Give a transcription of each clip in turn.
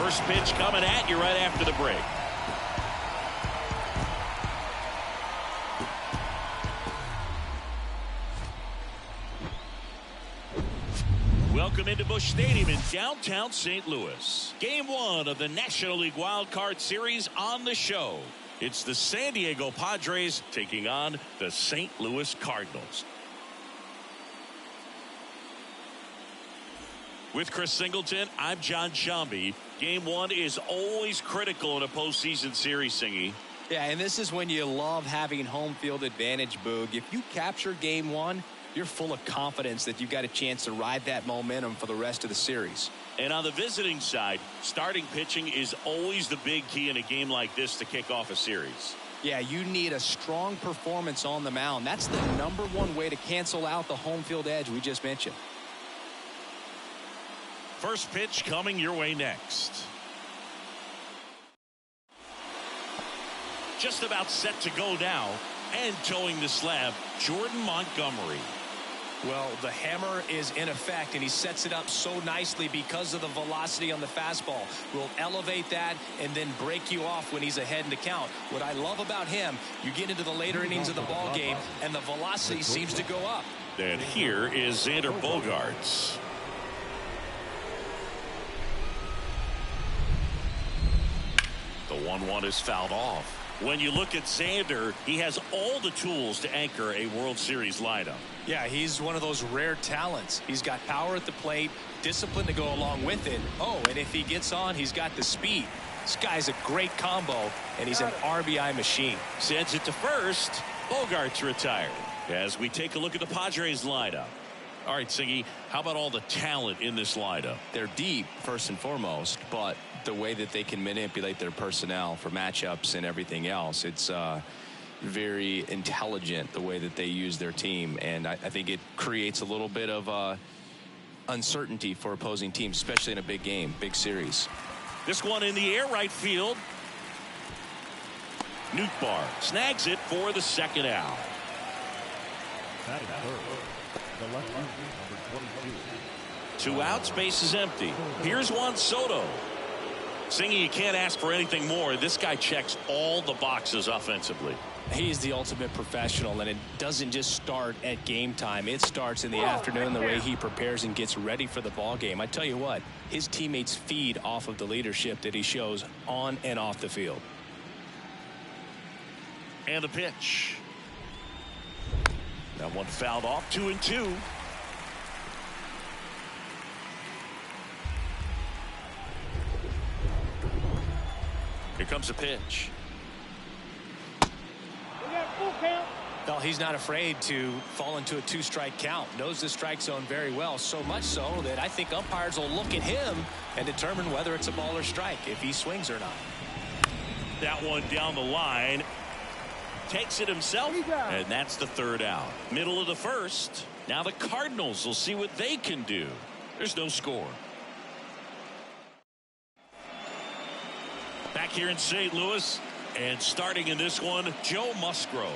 First pitch coming at you right after the break. Welcome into Busch Stadium in downtown St. Louis. Game 1 of the National League Wild Card Series on the show. It's the San Diego Padres taking on the St. Louis Cardinals. With Chris Singleton, I'm John Shambi. Game 1 is always critical in a postseason series, Singy. Yeah, and this is when you love having home field advantage, Boog. If you capture Game 1, you're full of confidence that you've got a chance to ride that momentum for the rest of the series. And on the visiting side, starting pitching is always the big key in a game like this to kick off a series. Yeah, you need a strong performance on the mound. That's the #1 way to cancel out the home field edge we just mentioned. First pitch coming your way next. Just about set to go now, and towing the slab, Jordan Montgomery. Well, the hammer is in effect, and he sets it up so nicely because of the velocity on the fastball. Will elevate that and then break you off when he's ahead in the count. What I love about him, you get into the later innings of the ball game, and the velocity seems to go up. And here is Xander Bogaerts. The 1-1 is fouled off. When you look at Xander, he has all the tools to anchor a World Series lineup. Yeah, he's one of those rare talents. He's got power at the plate, discipline to go along with it. Oh, and if he gets on, he's got the speed. This guy's a great combo, and he's an RBI machine. Sends it to first. Bogaerts retired. As we take a look at the Padres lineup. All right, Siggy, how about all the talent in this lineup? They're deep, first and foremost, but the way that they can manipulate their personnel for matchups and everything else, it's very intelligent the way that they use their team, and I think it creates a little bit of uncertainty for opposing teams, especially in a big game, big series. This one in the air, right field. Nootbaar snags it for the second out. The left number 22. 2 outs, base is empty. Here's Juan Soto. Singy, you can't ask for anything more. This guy checks all the boxes offensively. He's the ultimate professional, and it doesn't just start at game time. It starts in the afternoon, the way he prepares and gets ready for the ball game. I tell you what, his teammates feed off of the leadership that he shows on and off the field. And the pitch. That one fouled off, 2-2. Here comes a pitch. Well, he's not afraid to fall into a 2-strike count. Knows the strike zone very well, so much so that I think umpires will look at him and determine whether it's a ball or strike, if he swings or not. That one down the line. Takes it himself, and that's the third out. Middle of the first. Now the Cardinals will see what they can do. There's no score. Back here in St. Louis, and starting in this one, Joe Musgrove.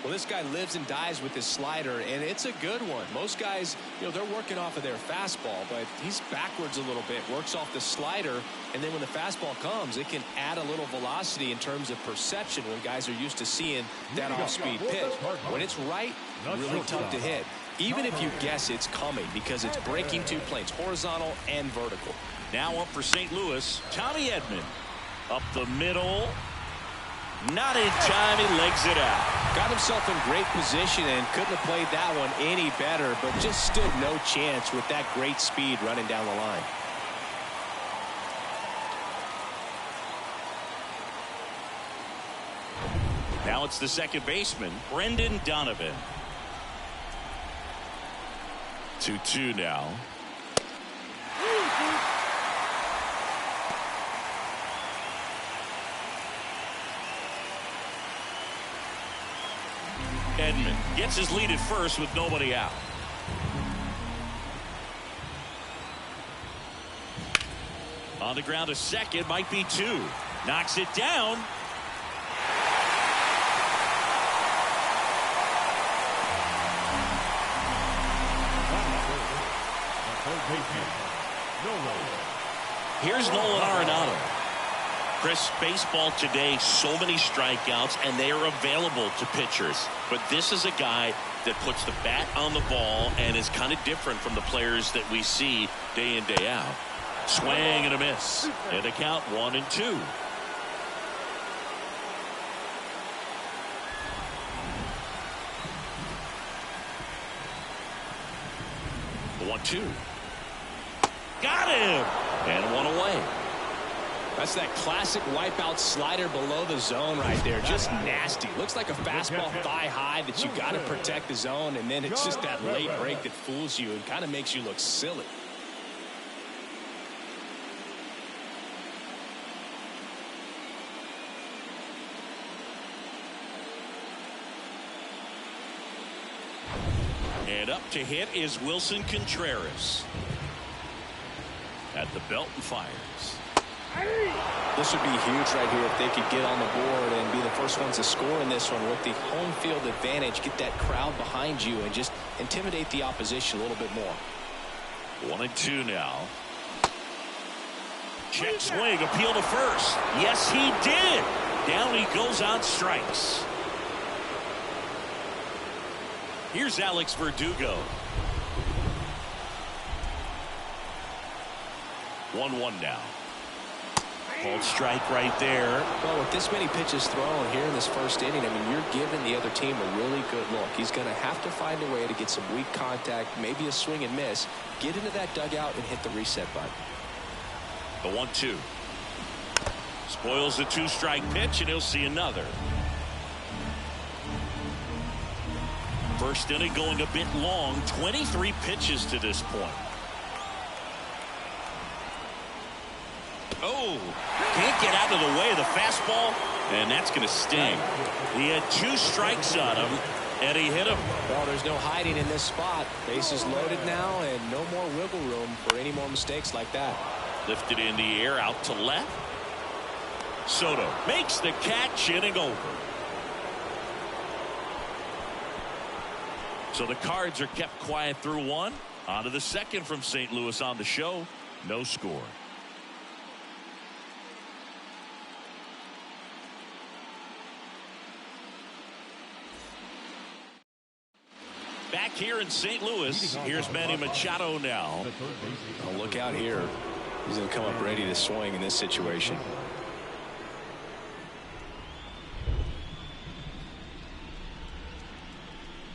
Well, this guy lives and dies with his slider, and it's a good one. Most guys, they're working off of their fastball, but he's backwards a little bit, works off the slider, and then when the fastball comes, it can add a little velocity in terms of perception when guys are used to seeing that off-speed pitch. When it's right, really tough to hit, even if you guess it's coming, because it's breaking 2 planes, horizontal and vertical. Now up for St. Louis, Tommy Edman. Up the middle. Not in time, he legs it out. Got himself in great position and couldn't have played that one any better, but just stood no chance with that great speed running down the line. Now it's the second baseman, Brendan Donovan. 2-2 now. Edman gets his lead at first with nobody out. On the ground to second, might be 2. Knocks it down. Here's Nolan Arenado. Chris, baseball today, so many strikeouts, and they are available to pitchers. But this is a guy that puts the bat on the ball and is kind of different from the players that we see day in, day out. Swing and a miss. And a count 1-2. The 1-2. Got him. And one away. That's that classic wipeout slider below the zone right there. Just nasty. Looks like a fastball thigh high that you got to protect the zone, and then it's just that late break that fools you and kind of makes you look silly. And up to hit is Wilson Contreras. At the belt and fires. This would be huge right here if they could get on the board and be the first ones to score in this one with the home field advantage. Get that crowd behind you and just intimidate the opposition a little bit more. 1-2 now. Check swing, appeal to first. Yes, he did. Down he goes on strikes. Here's Alex Verdugo. 1-1 now. Called strike right there. Well, with this many pitches thrown here in this first inning, I mean, you're giving the other team a really good look. He's going to have to find a way to get some weak contact, maybe a swing and miss, get into that dugout and hit the reset button. The 1-2. Spoils the 2-strike pitch, and he'll see another. First inning going a bit long, 23 pitches to this point. Oh, can't get out of the way of the fastball, and that's going to sting. He had 2 strikes on him, and he hit him. Well, there's no hiding in this spot. Bases loaded now, and no more wiggle room for any more mistakes like that. Lifted in the air, out to left. Soto makes the catch, inning over. So the Cards are kept quiet through 1. On to the second from St. Louis on the show. No score. Back here in St. Louis, here's Manny Machado now. Oh, look out here. He's going to come up ready to swing in this situation.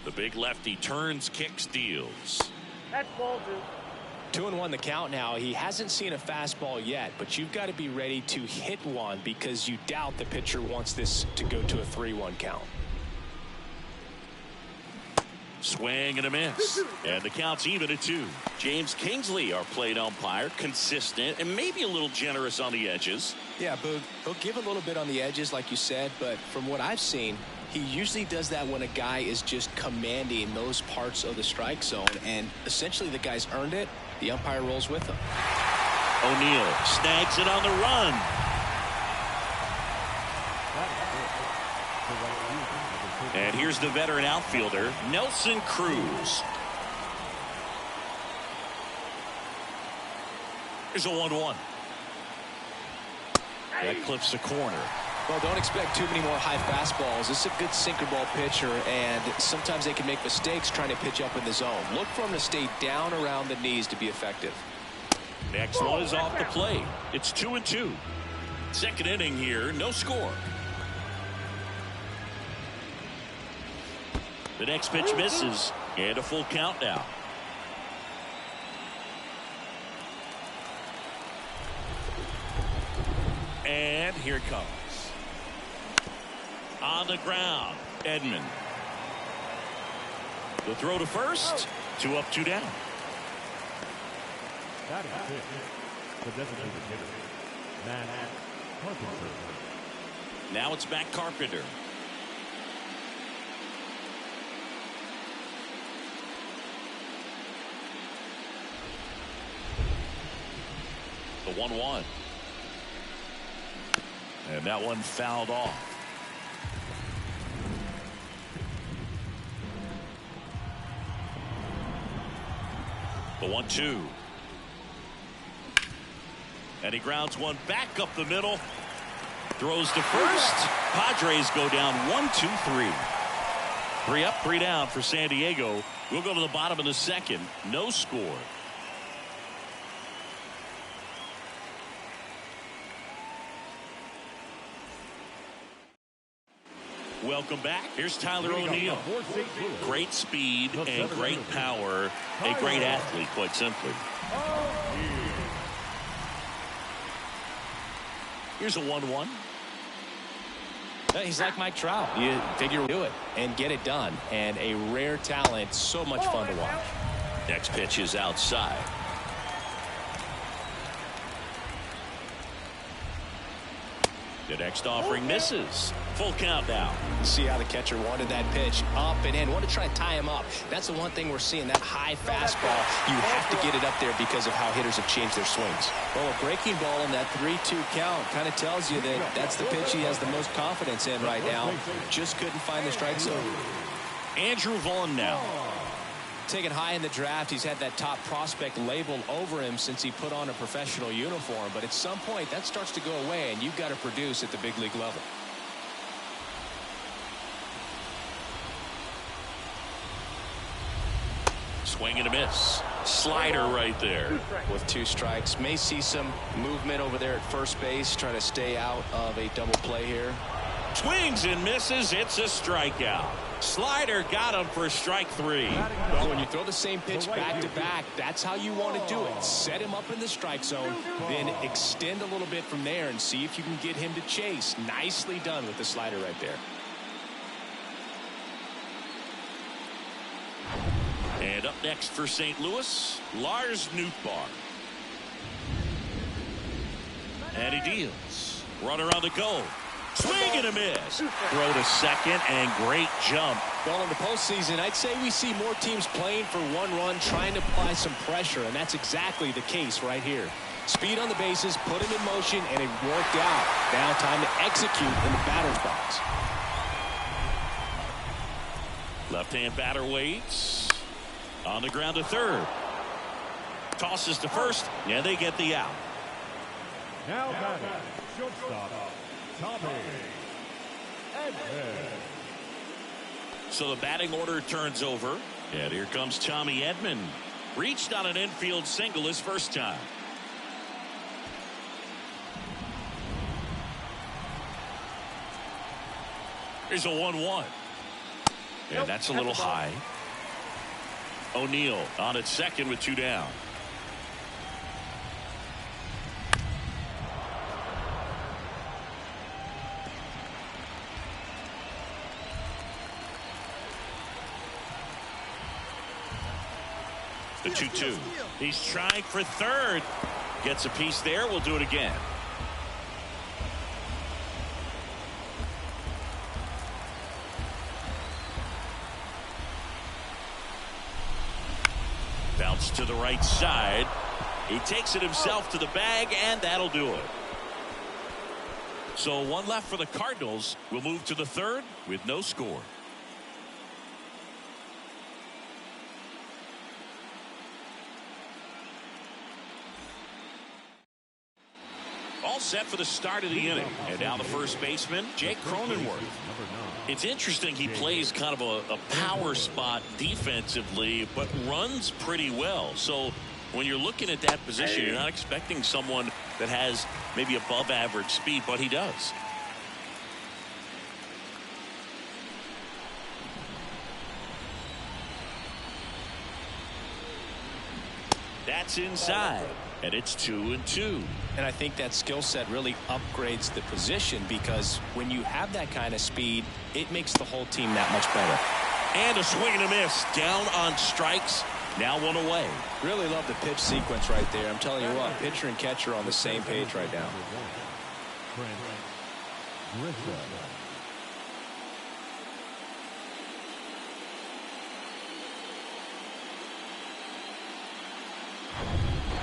The big lefty turns, kicks, deals. That's ball 2. 2-1 the count now. He hasn't seen a fastball yet, but you've got to be ready to hit one because you doubt the pitcher wants this to go to a 3-1 count. Swing and a miss. And the count's even at 2. James Kingsley, our plate umpire, consistent and maybe a little generous on the edges. Yeah, Boog, he'll give a little bit on the edges like you said, but from what I've seen, he usually does that when a guy is just commanding those parts of the strike zone, and essentially the guy's earned it. The umpire rolls with him. O'Neill snags it on the run. And here's the veteran outfielder, Nelson Cruz. Here's a 1-1. That clips the corner. Well, don't expect too many more high fastballs. This is a good sinker ball pitcher, and sometimes they can make mistakes trying to pitch up in the zone. Look for him to stay down around the knees to be effective. Next one is off the plate. It's 2-2. Second inning here, no score. The next pitch misses, and a full count now. And here it comes. On the ground, Edman. The throw to first. 2 up, 2 down. That is it. The designated hitter, Matt Carpenter. Now it's Matt Carpenter. The 1-1. And that one fouled off. The 1-2. And he grounds one back up the middle. Throws to first. Padres go down 1-2-3. 3 up, 3 down for San Diego. We'll go to the bottom of the second. No score. Welcome back. Here's Tyler O'Neill. Great speed and great power. A great athlete, quite simply. Here's a 1-1. He's like Mike Trout. You figure do it and get it done. And a rare talent. So much fun to watch. Next pitch is outside. The next offering misses. Full count now. See how the catcher wanted that pitch up and in. Want to try to tie him up. That's the one thing we're seeing. That high fastball. You have to get it up there because of how hitters have changed their swings. Well, a breaking ball in that 3-2 count kind of tells you that that's the pitch he has the most confidence in right now. Just couldn't find the strike zone. Andrew Vaughn now. Taken high in the draft, he's had that top prospect labeled over him since he put on a professional uniform. But at some point, that starts to go away, and you've got to produce at the big league level. Swing and a miss. Slider right there. With 2 strikes. May see some movement over there at first base. Trying to stay out of a double play here. Swings and misses. It's a strikeout. Slider got him for strike 3. Well, when you throw the same pitch back to back, that's how you want to do it. Set him up in the strike zone, then extend a little bit from there and see if you can get him to chase. Nicely done with the slider right there. And up next for St. Louis, Lars Nootbaar. And he deals. Runner on the go. Swing and a miss. Throw to second and great jump. Well, in the postseason, I'd say we see more teams playing for one run, trying to apply some pressure, and that's exactly the case right here. Speed on the bases, put him in motion, and it worked out. Now time to execute in the batter's box. Left-hand batter waits. On the ground to third. Tosses to first, and they get the out. Now batting, shortstop, Tommy Edman. So the batting order turns over. And here comes Tommy Edman. Reached on an infield single his first time. Here's a 1-1. And that's a little high. O'Neill on at second with 2 down. The 2-2. He's trying for third. Gets a piece there. We'll do it again. Bounce to the right side. He takes it himself to the bag, and that'll do it. So 1 left for the Cardinals. We'll move to the third with no score. All set for the start of the inning. And now the first baseman, Jake Cronenworth. It's interesting, he plays kind of a power spot defensively, but runs pretty well. So when you're looking at that position, you're not expecting someone that has maybe above average speed, but he does. That's inside, and it's 2-2. And I think that skill set really upgrades the position, because when you have that kind of speed, it makes the whole team that much better. And a swing and a miss. Down on strikes. Now 1 away. Really love the pitch sequence right there. I'm telling you what, pitcher and catcher on the same page right now.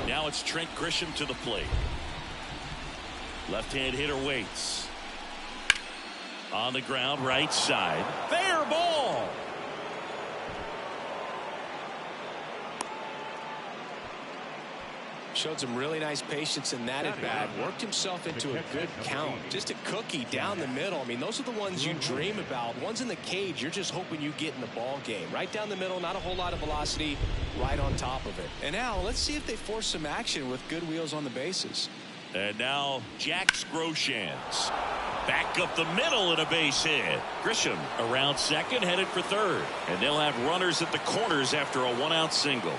Now it's Trent Grisham to the plate. Left-hand hitter waits. On the ground, right side. Fair ball. Showed some really nice patience in that at bat. Worked himself into a good count. Just a cookie down the middle. I mean, those are the ones you dream about. Ones in the cage, you're just hoping you get in the ball game. Right down the middle, not a whole lot of velocity, right on top of it. And now let's see if they force some action with good wheels on the bases. And now Jack Groshans. Back up the middle and a base hit. Grisham around second, headed for third. And they'll have runners at the corners after a one-out single.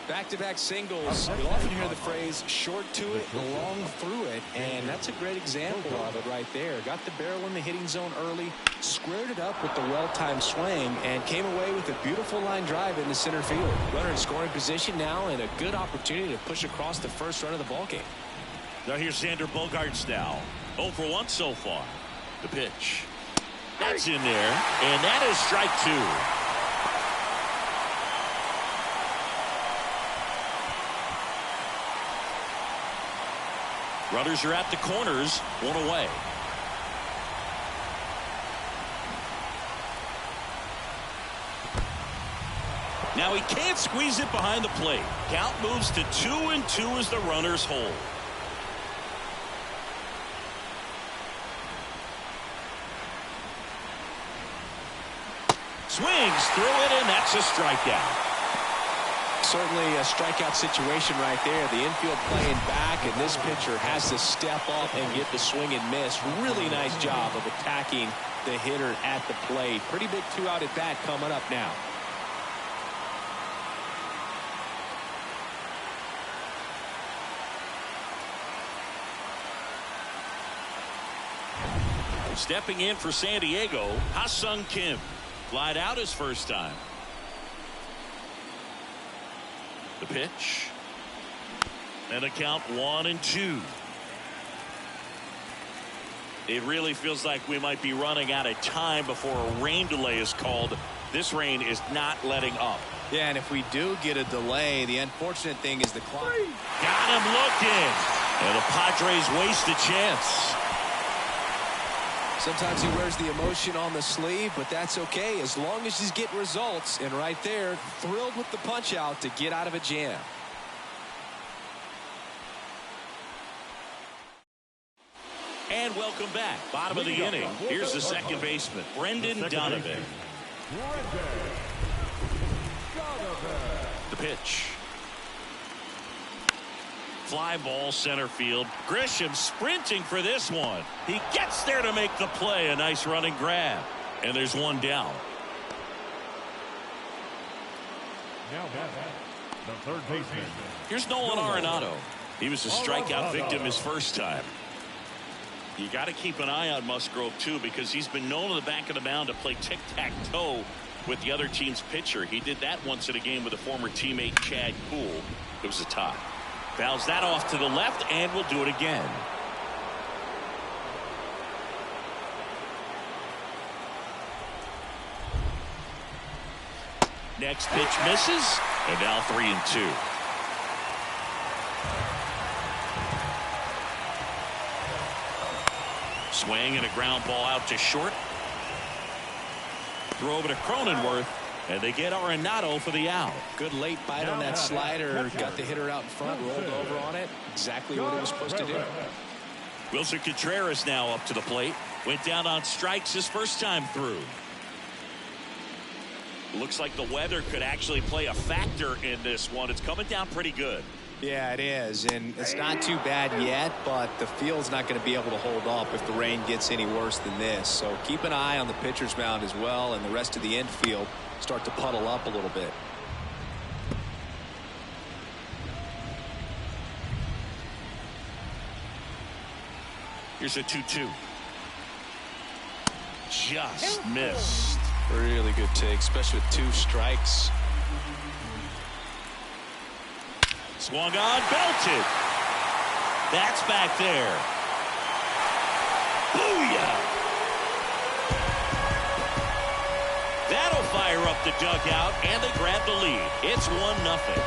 Back-to-back singles. You'll often hear the phrase short to it, long through it, and that's a great example of it right there. Got the barrel in the hitting zone early, squared it up with the well-timed swing, and came away with a beautiful line drive into center field. Runner in scoring position now, and a good opportunity to push across the first run of the ballgame. Now here's Sander Bogaerts now. 0 for 1 so far. The pitch. That's in there, and that is strike 2. Runners are at the corners, one away. Now he can't squeeze it behind the plate. Count moves to 2-2 as the runners hold. Swings through it, and that's a strikeout. Certainly a strikeout situation right there. The infield playing back, and this pitcher has to step up and get the swing and miss. Really nice job of attacking the hitter at the plate. Pretty big 2-out at bat coming up now. Stepping in for San Diego, Ha-Sung Kim. Flied out his first time. The pitch. And a count 1-2. It really feels like we might be running out of time before a rain delay is called. This rain is not letting up. Yeah, and if we do get a delay, the unfortunate thing is the clock. Got him looking. And the Padres waste a chance. Sometimes he wears the emotion on the sleeve, but that's okay as long as he's getting results. And right there, thrilled with the punch out to get out of a jam. And welcome back. Bottom of the inning. Here's the second baseman, Brendan Donovan. The pitch. Fly ball center field. Grisham sprinting for this one. He gets there to make the play. A nice running grab. And there's one down. Now the third baseman. Here's Nolan Arenado. He was a strikeout victim his first time. You got to keep an eye on Musgrove too, because he's been known on the back of the mound to play tic-tac-toe with the other team's pitcher. He did that once in a game with a former teammate, Chad Kuhl. It was a tie. Fouls that off to the left, and we'll do it again. Next pitch misses, and now 3-2. Swing and a ground ball out to short. Throw over to Cronenworth. And they get Arenado for the out. Good late bite on that slider. Got the hitter out in front, rolled over on it. Exactly what he was supposed to do. Wilson Contreras now up to the plate. Went down on strikes his first time through. Looks like the weather could actually play a factor in this one. It's coming down pretty good. Yeah, it is, and it's not too bad yet, but the field's not going to be able to hold up if the rain gets any worse than this. So keep an eye on the pitcher's mound as well, and the rest of the infield start to puddle up a little bit. Here's a 2-2. Just missed. Really good take, especially with 2 strikes. Swung on, belted. That's back there. Booyah! That'll fire up the dugout, and they grab the lead. It's 1-0.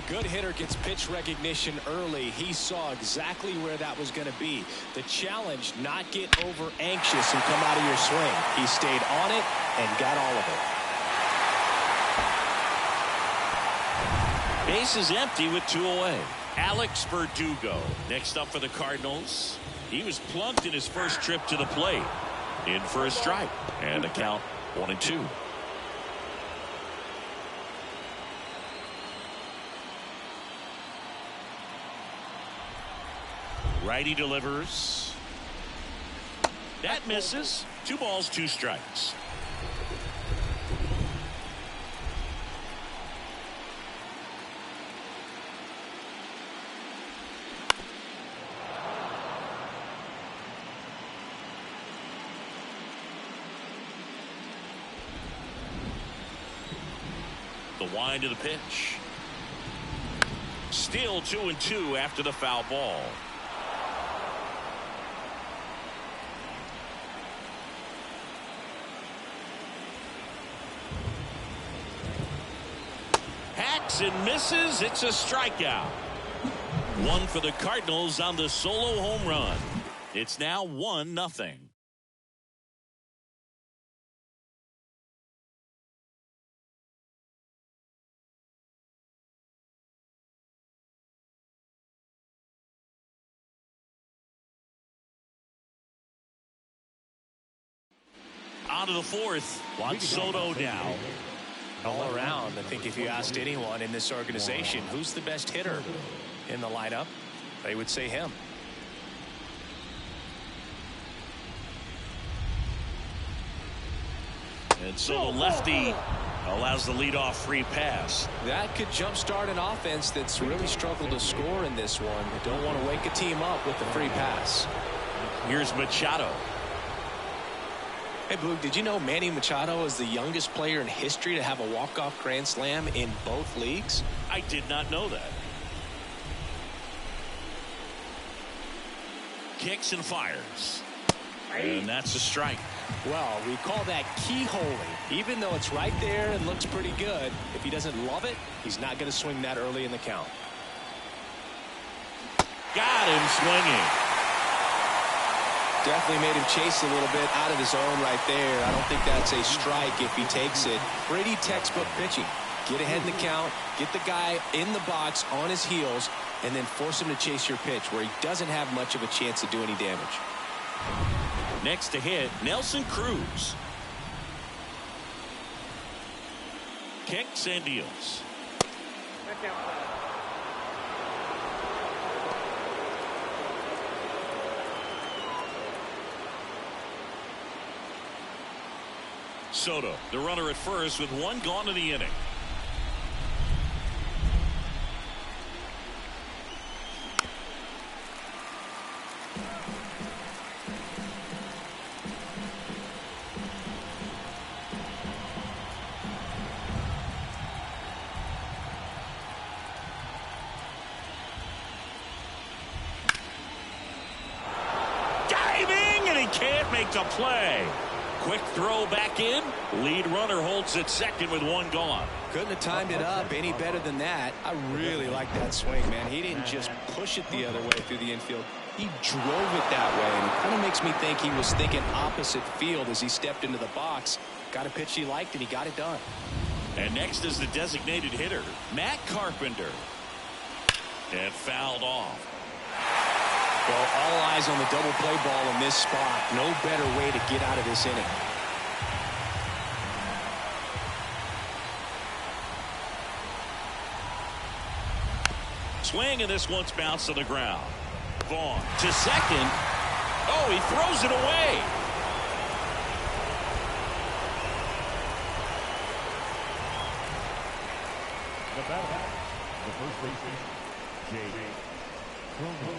a good hitter gets pitch recognition early. He saw exactly where that was going to be. The challenge, not get over anxious and come out of your swing. He stayed on it and got all of it. Base is empty with 2 away. Alex Verdugo next up for the Cardinals. He was plunked in his first trip to the plate. In for a strike. And the count 1-2. Righty delivers. That misses. 2 balls, 2 strikes. The wind of the pitch. Still 2-2 after the foul ball. Hacks and misses. It's a strikeout. 1 for the Cardinals on the solo home run. It's now 1-0. On to the 4th. Juan Soto now. All around, I think if you asked anyone in this organization who's the best hitter in the lineup, they would say him. And so the lefty allows the leadoff free pass. That could jumpstart an offense that's really struggled to score in this one. They don't want to wake a team up with the free pass. Here's Machado. Hey, Blue, did you know Manny Machado is the youngest player in history to have a walk-off grand slam in both leagues? I did not know that. Kicks and fires. And that's a strike. Well, we call that keyholing. Even though it's right there and looks pretty good, if he doesn't love it, he's not going to swing that early in the count. Got him swinging. Definitely made him chase a little bit out of his zone right there. I don't think that's a strike if he takes it. Pretty textbook pitching. Get ahead in the count, get the guy in the box on his heels, and then force him to chase your pitch where he doesn't have much of a chance to do any damage. Next to hit, Nelson Cruz. Kicks and deals. Soto, the runner at first with 1 gone in the inning. Diving, and he can't make the play. Quick throw back in. Lead runner holds at second with 1 gone. Couldn't have timed it up any better than that. I really like that swing, man. He didn't just push it the other way through the infield. He drove it that way, and it kind of makes me think he was thinking opposite field as he stepped into the box. Got a pitch he liked, and he got it done. And next is the designated hitter, Matt Carpenter. And fouled off. Well, all eyes on the double play ball in this spot. No better way to get out of this inning. Swing, and this one's bounced to the ground. Vaughn to second. Oh, he throws it away. The batter, the first baseman, Jay.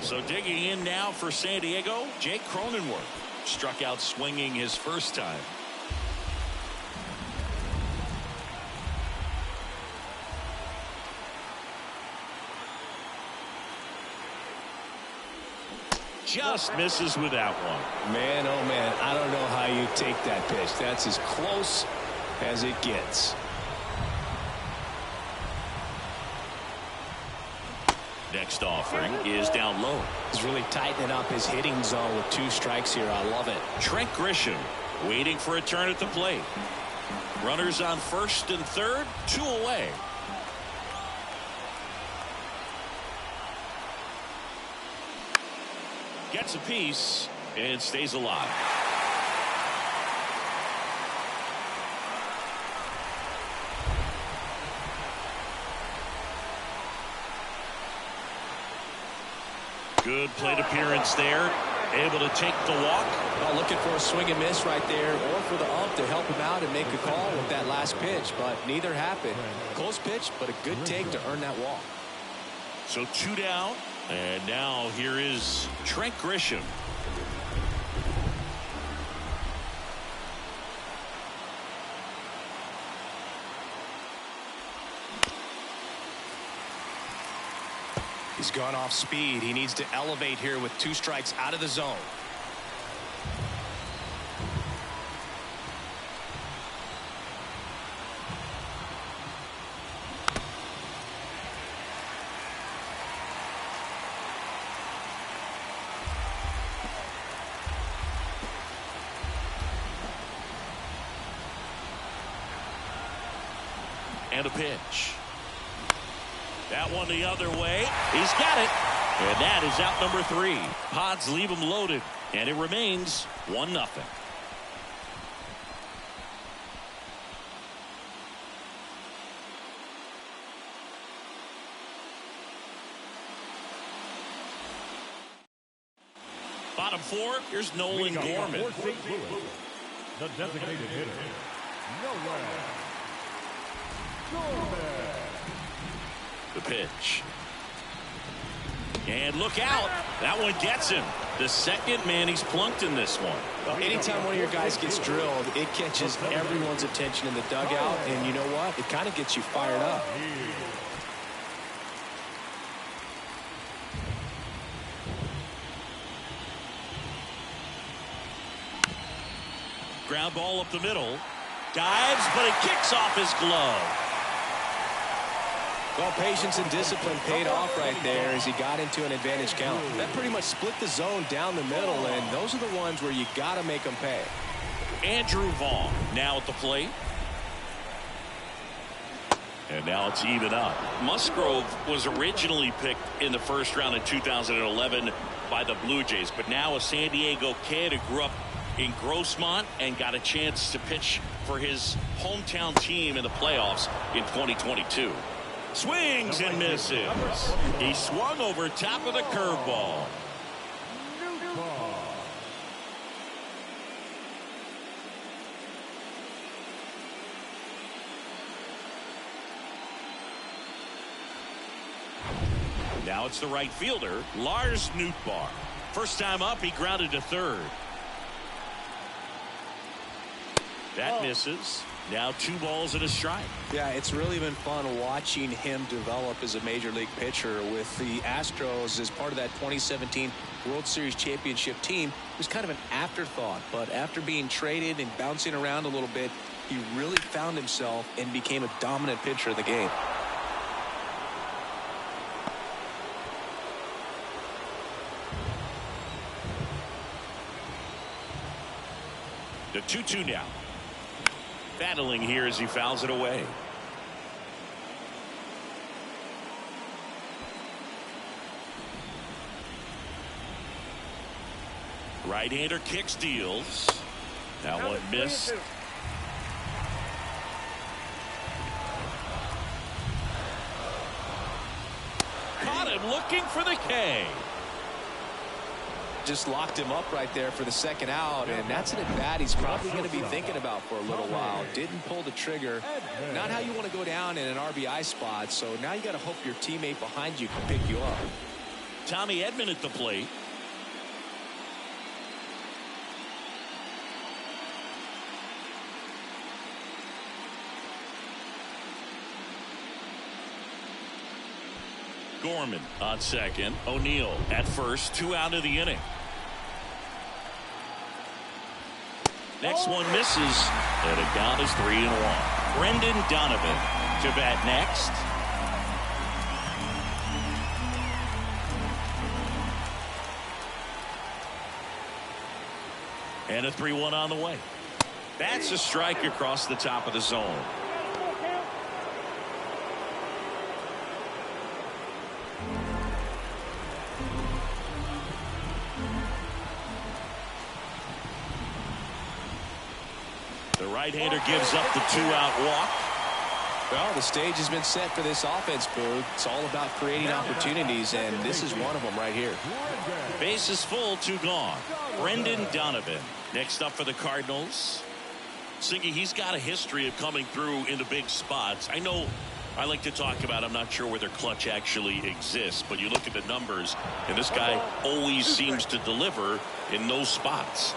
So digging in now for San Diego, Jake Cronenworth struck out swinging his first time. Just misses with that one. Man, oh man, I don't know how you take that pitch. That's as close as it gets. Next offering is down low. He's really tightening up his hitting zone with 2 strikes here. I love it. Trent Grisham waiting for a turn at the plate. Runners on first and third, 2 away. Gets a piece and stays alive. Good plate appearance there. Able to take the walk. Well, looking for a swing and miss right there, or for the ump to help him out and make a call with that last pitch, but neither happened. Close pitch, but a good take to earn that walk. So 2 down, and now here is Trent Grisham. He's gone off speed. He needs to elevate here with 2 strikes out of the zone. And a pitch. That one the other way. He's got it. And that is out number 3. Pods leave him loaded. And it remains 1-0. Bottom 4, here's Nolan Gorman. For St. Louis, the designated hitter, Nolan Gorman. The pitch. And look out. That one gets him. The second man he's plunked in this one. Well, anytime one of your guys gets drilled, it catches everyone's attention in the dugout. And you know what? It kind of gets you fired up. Ground ball up the middle. Dives, but it kicks off his glove. Well, patience and discipline paid off right there as he got into an advantage count. That pretty much split the zone down the middle, and those are the ones where you got to make them pay. Andrew Vaughn now at the plate. And now it's even up. Musgrove was originally picked in the first round in 2011 by the Blue Jays, but now a San Diego kid who grew up in Grossmont and got a chance to pitch for his hometown team in the playoffs in 2022. Swings and misses. He swung over top of the curveball. Now it's the right fielder, Lars Nootbaar. First time up, he grounded to third. That misses. Now 2 balls and a strike. Yeah, it's really been fun watching him develop as a major league pitcher with the Astros as part of that 2017 World Series championship team. It was kind of an afterthought, but after being traded and bouncing around a little bit, he really found himself and became a dominant pitcher in the game. The 2-2 now. Battling here as he fouls it away. Right-hander kicks, deals. That one missed. Caught him looking for the K. Just locked him up right there for the second out, and that's an at-bat he's probably going to be thinking about for a little while. Didn't pull the trigger. Not how you want to go down in an RBI spot, so now you got to hope your teammate behind you can pick you up. Tommy Edman at the plate. Gorman on second. O'Neill at first. 2 out of the inning. Next one misses. And the count is 3-1. Brendan Donovan to bat next. And a 3-1 on the way. That's a strike across the top of the zone. The right-hander gives up the 2-out walk. Well, the stage has been set for this offense, Boog. It's all about creating opportunities, and this is one of them right here. Base is full, 2 gone. Brendan Donovan next up for the Cardinals. Siggy, he's got a history of coming through into big spots. I know I like to talk about, I'm not sure where their clutch actually exists, but you look at the numbers, and this guy always seems to deliver in those spots.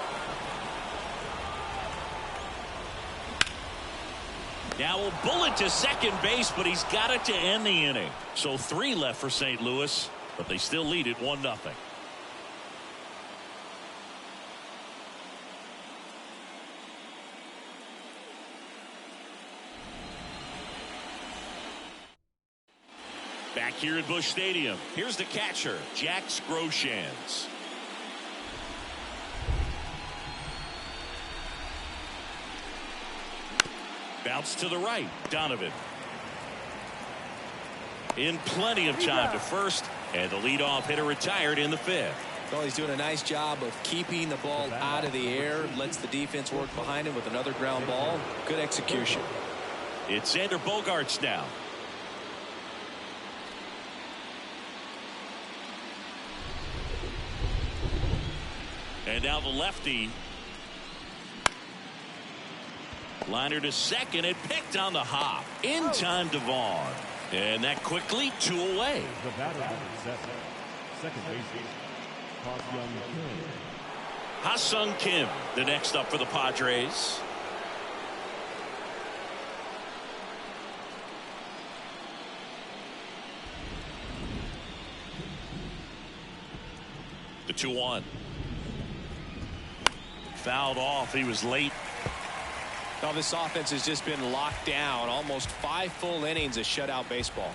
Now a bullet to second base, but he's got it to end the inning. So 3 left for St. Louis, but they still lead it 1-0. Back here at Busch Stadium, here's the catcher, Jack Groshans. Bounce to the right, Donovan. In plenty of time to first, and the leadoff hitter retired in the 5th. Well, he's doing a nice job of keeping the ball out of the air, lets the defense work behind him with another ground ball. Good execution. It's Xander Bogaerts now. And now the lefty. Liner to second and picked on the hop. In time to Vaughn. And that quickly 2 away. The batter is second baseman, Ha-Sung Kim, the next up for the Padres. The 2-1. Fouled off. He was late. Well, this offense has just been locked down. Almost 5 full innings of shutout baseball.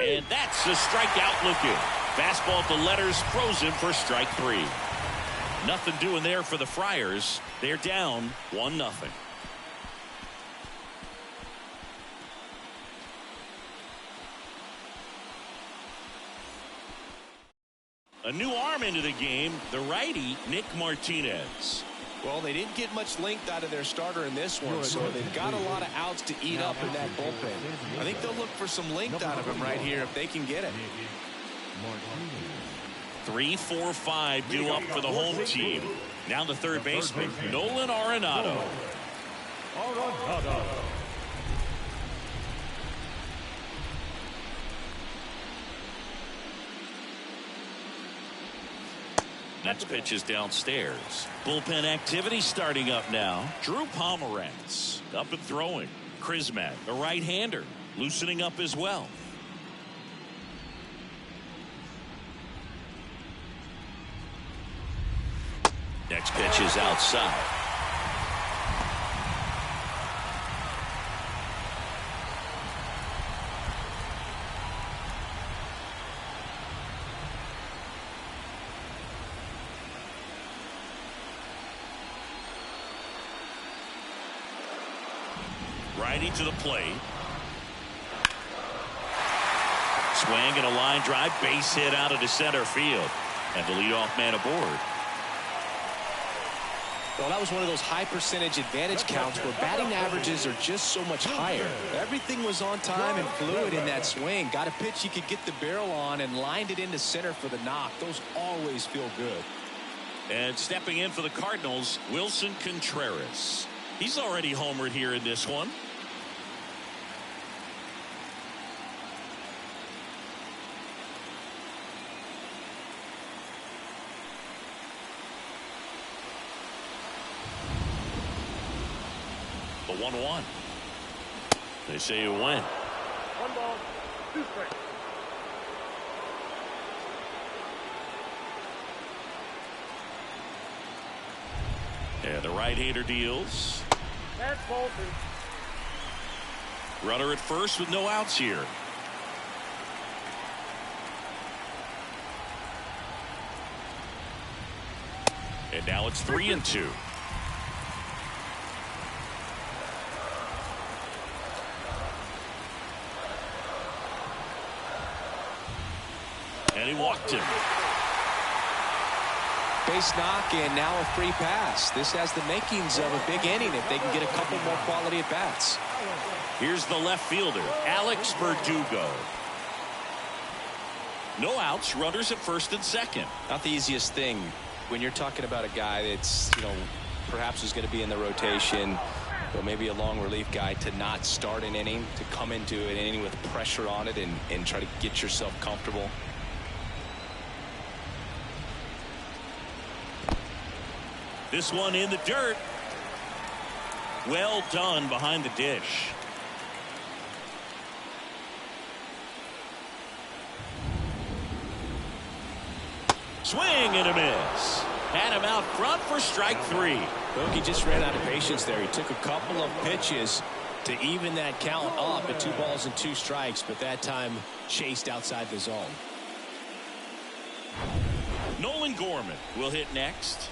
And that's a strikeout looking. Fastball at the letters, frozen for strike 3. Nothing doing there for the Friars. They're down 1-0. A new arm into the game, the righty, Nick Martinez. Well, they didn't get much length out of their starter in this one, so they've got a lot of outs to eat up in that bullpen. I think they'll look for some length out of him right here if they can get it. 3, 4, 5 due up for the home team. Now the third baseman, Nolan Arenado. Next pitch is downstairs. Bullpen activity starting up now. Drew Pomeranz up and throwing. Krismak, a right-hander, loosening up as well. Next pitch is outside. Righty to the plate. Swing and a line drive, base hit out into center field. And the leadoff man aboard. Well, that was one of those high percentage advantage counts where batting averages are just so much higher. Everything was on time and fluid in that swing. Got a pitch you could get the barrel on and lined it into center for the knock. Those always feel good. And stepping in for the Cardinals, Wilson Contreras. He's already homered here in this one. The 1-1. They say you win. 1 ball, 2 strikes. And the right-hander deals. That's ball 2. Runner at first with no outs here. And now it's 3-2. And he walked him. Base knock and now a free pass. This has the makings of a big inning if they can get a couple more quality at bats. Here's the left fielder, Alex Verdugo. No outs, runners at first and second. Not the easiest thing when you're talking about a guy that's, perhaps is going to be in the rotation, or maybe a long relief guy, to not start an inning, to come into an inning with pressure on it and try to get yourself comfortable. This one in the dirt. Well done behind the dish. Swing and a miss. Had him out front for strike 3. Bogey just ran out of patience there. He took a couple of pitches to even that count up at 2 balls and 2 strikes, but that time chased outside the zone. Nolan Gorman will hit next.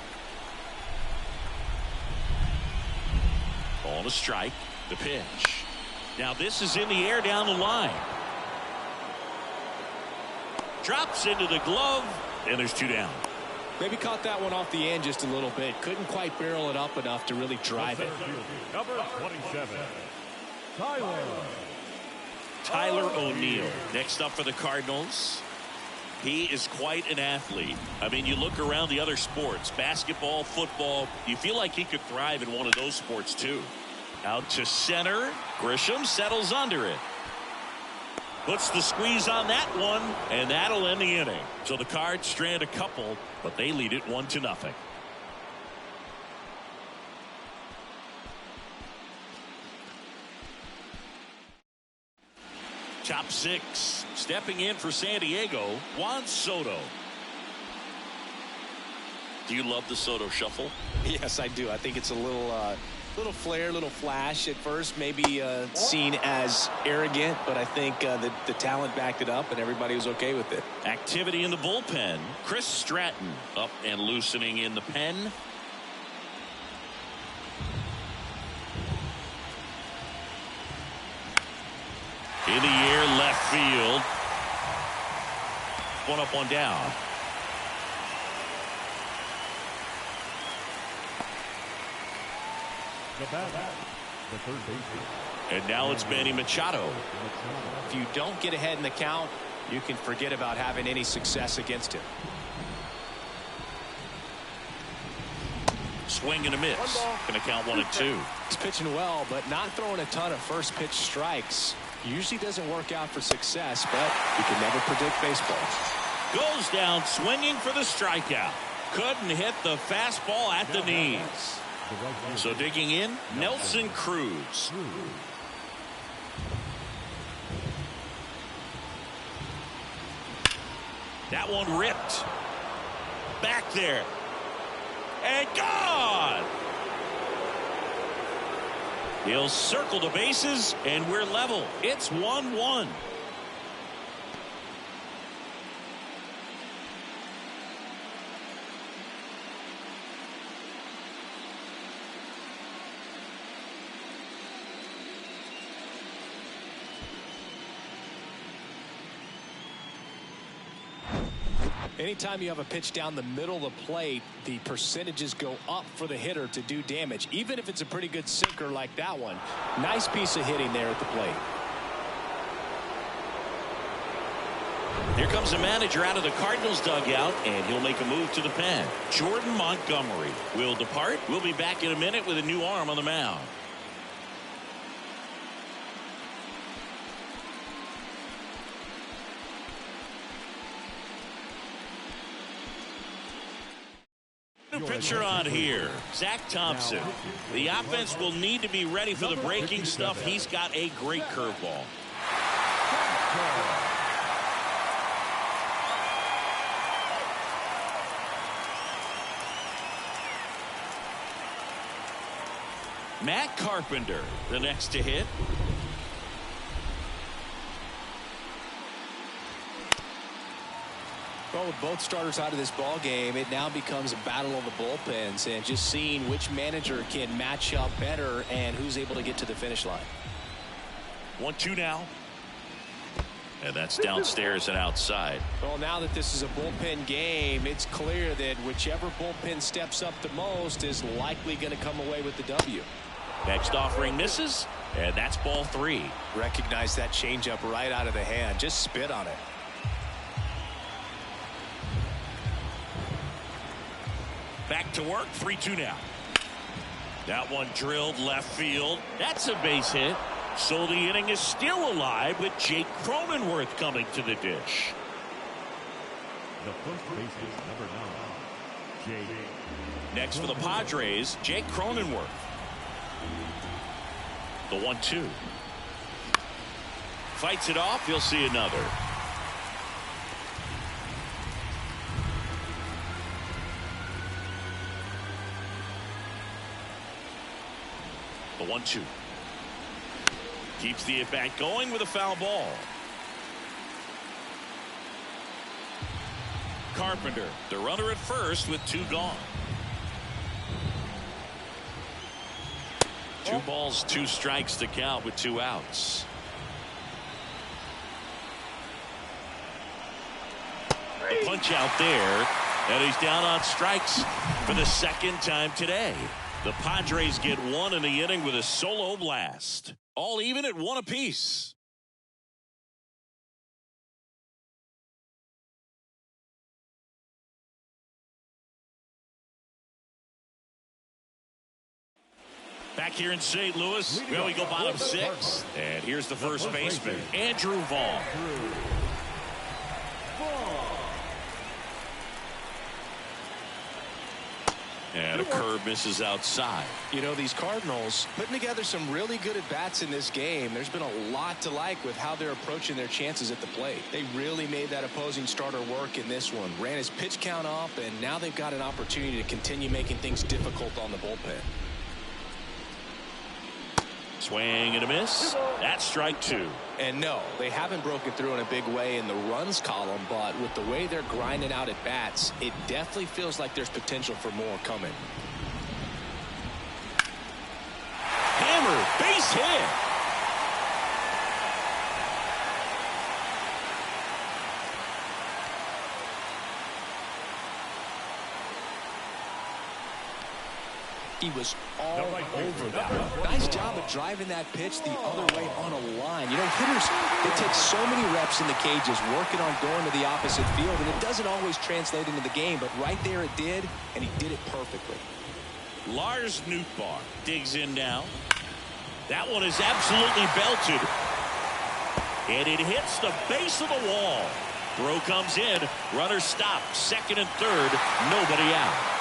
Ball to strike. The pitch. Now this is in the air down the line. Drops into the glove, and there's 2 down. Maybe caught that one off the end just a little bit. Couldn't quite barrel it up enough to really drive it. Number 27, Tyler O'Neill next up for the Cardinals. He is quite an athlete. I mean, you look around the other sports, basketball, football, you feel like he could thrive in one of those sports too. Out to center. Grisham settles under it. Puts the squeeze on that one, and that'll end the inning. So the Cards strand a couple, but they lead it 1-0. Top 6. Stepping in for San Diego, Juan Soto. Do you love the Soto shuffle? Yes, I do. I think it's a little flair, little flash at first, maybe seen as arrogant, but I think the talent backed it up and everybody was okay with it. Activity in the bullpen. Chris Stratton up and loosening in the pen. In the air, left field. 1 up, 1 down. the third baseman. And now it's Manny Machado. If you don't get ahead in the count, you can forget about having any success against him. Swing and a miss. Going to count 1 and 2. He's pitching well, but not throwing a ton of first pitch strikes. Usually doesn't work out for success, but you can never predict baseball. Goes down swinging for the strikeout. Couldn't hit the fastball at the knees. So digging in, Nelson Cruz. That one ripped. Back there. And gone. He'll circle the bases, and we're level. It's 1-1. Anytime you have a pitch down the middle of the plate, the percentages go up for the hitter to do damage, even if it's a pretty good sinker like that one. Nice piece of hitting there at the plate. Here comes the manager out of the Cardinals dugout, and he'll make a move to the pen. Jordan Montgomery will depart. We'll be back in a minute with a new arm on the mound. New pitcher on here, Zach Thompson. The offense will need to be ready for the breaking stuff. He's got a great curveball. Matt Carpenter, the next to hit. Well, with both starters out of this ball game, it now becomes a battle of the bullpens and just seeing which manager can match up better and who's able to get to the finish line. 1-2 now. And that's downstairs and outside. Well, now that this is a bullpen game, it's clear that whichever bullpen steps up the most is likely going to come away with the W. Next offering misses, and that's ball 3. Recognize that changeup right out of the hand. Just spit on it. Back to work, 3-2 now. That one drilled left field. That's a base hit. So the inning is still alive with Jake Cronenworth coming to the dish. The first baseman, number 9, Jake. Next for the Padres, Jake Cronenworth. The 1-2. Fights it off. You'll see another. The 1-2. Keeps the at-bat going with a foul ball. Carpenter, the runner at first with 2 gone. 2 balls, 2 strikes to count with 2 outs. The punch out there, and he's down on strikes for the 2nd time today. The Padres get 1 in the inning with a solo blast. All even at 1 apiece. Back here in St. Louis, well, we go bottom 6. And here's the first baseman, Andrew Vaughn. And a curve misses outside. You know, these Cardinals putting together some really good at-bats in this game. There's been a lot to like with how they're approaching their chances at the plate. They really made that opposing starter work in this one. Ran his pitch count up, and now they've got an opportunity to continue making things difficult on the bullpen. Swing and a miss. That's strike 2. And no, they haven't broken through in a big way in the runs column, but with the way they're grinding out at bats, it definitely feels like there's potential for more coming. Hammer, base hit. He was all over that. Nice job of driving that pitch the other way on a line. You know, hitters, they take so many reps in the cages working on going to the opposite field, and it doesn't always translate into the game, but right there it did, and he did it perfectly. Lars Nootbaar digs in now. That one is absolutely belted. And it hits the base of the wall. Throw comes in. Runner stopped. 2nd and 3rd. Nobody out.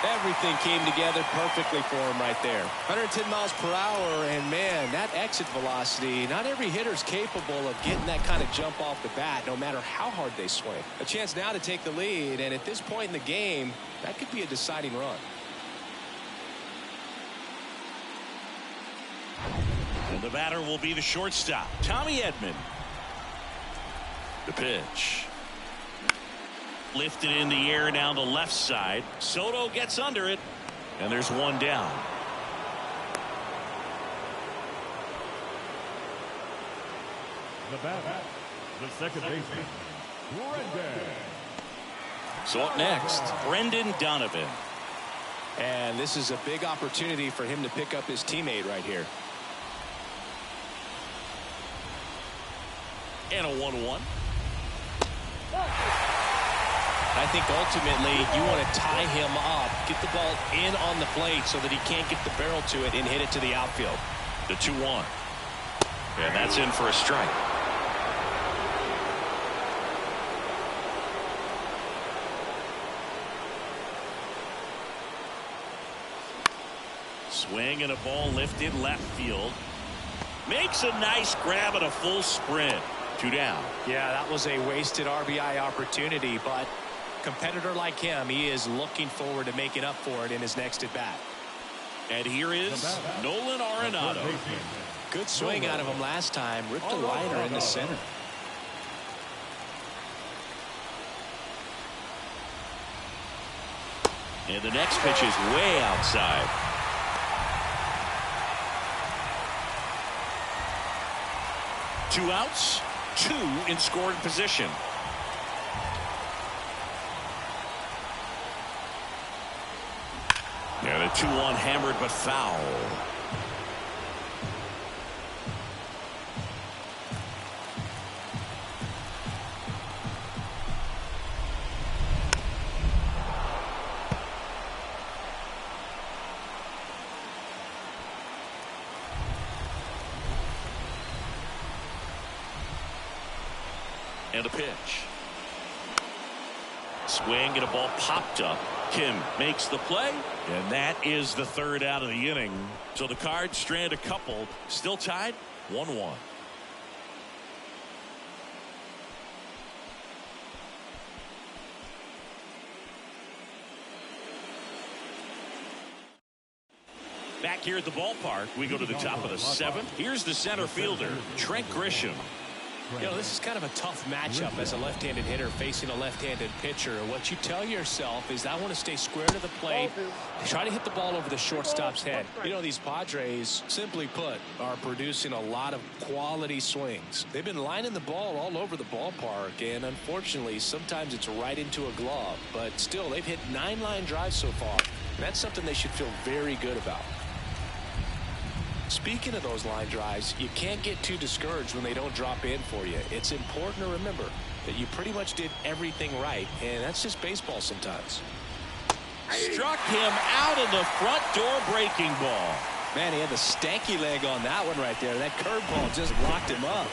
Everything came together perfectly for him right there. 110 miles per hour, and man, that exit velocity, not every hitter's capable of getting that kind of jump off the bat, no matter how hard they swing. A chance now to take the lead, and at this point in the game, that could be a deciding run. And the batter will be the shortstop, Tommy Edman. The pitch. Lifted in the air down the left side. Soto gets under it, and there's 1 down. The batter, the second baseman, Brendan. So up next, Brendan Donovan. And this is a big opportunity for him to pick up his teammate right here. And a 1-1. I think ultimately you want to tie him up, get the ball in on the plate so that he can't get the barrel to it and hit it to the outfield. The 2-1. And that's in for a strike. Swing and a ball lifted left field. Makes a nice grab and a full sprint. 2 down. Yeah, that was a wasted RBI opportunity, but competitor like him, he is looking forward to making up for it in his next at bat. And here is Nolan Arenado. Good swing out of him last time. Ripped a liner in the center. And the next pitch is way outside. Two outs, two in scoring position. And a 2-1 hammered but foul. And a pitch. Swing and a ball popped up. Kim makes the play, and that is the third out of the inning. So the Cards strand a couple, still tied 1-1. Back here at the ballpark, we go to the top of the seventh. Here's the center fielder, Trent Grisham. You know, this is kind of a tough matchup as a left-handed hitter facing a left-handed pitcher. What you tell yourself is, I want to stay square to the plate, try to hit the ball over the shortstop's head. You know, these Padres, simply put, are producing a lot of quality swings. They've been lining the ball all over the ballpark, and unfortunately, sometimes it's right into a glove. But still, they've hit 9 line drives so far. And that's something they should feel very good about. Speaking of those line drives, you can't get too discouraged when they don't drop in for you. It's important to remember that you pretty much did everything right, and that's just baseball sometimes. Struck him out of the front door breaking ball. Man, he had the stanky leg on that one right there. That curveball just locked him up.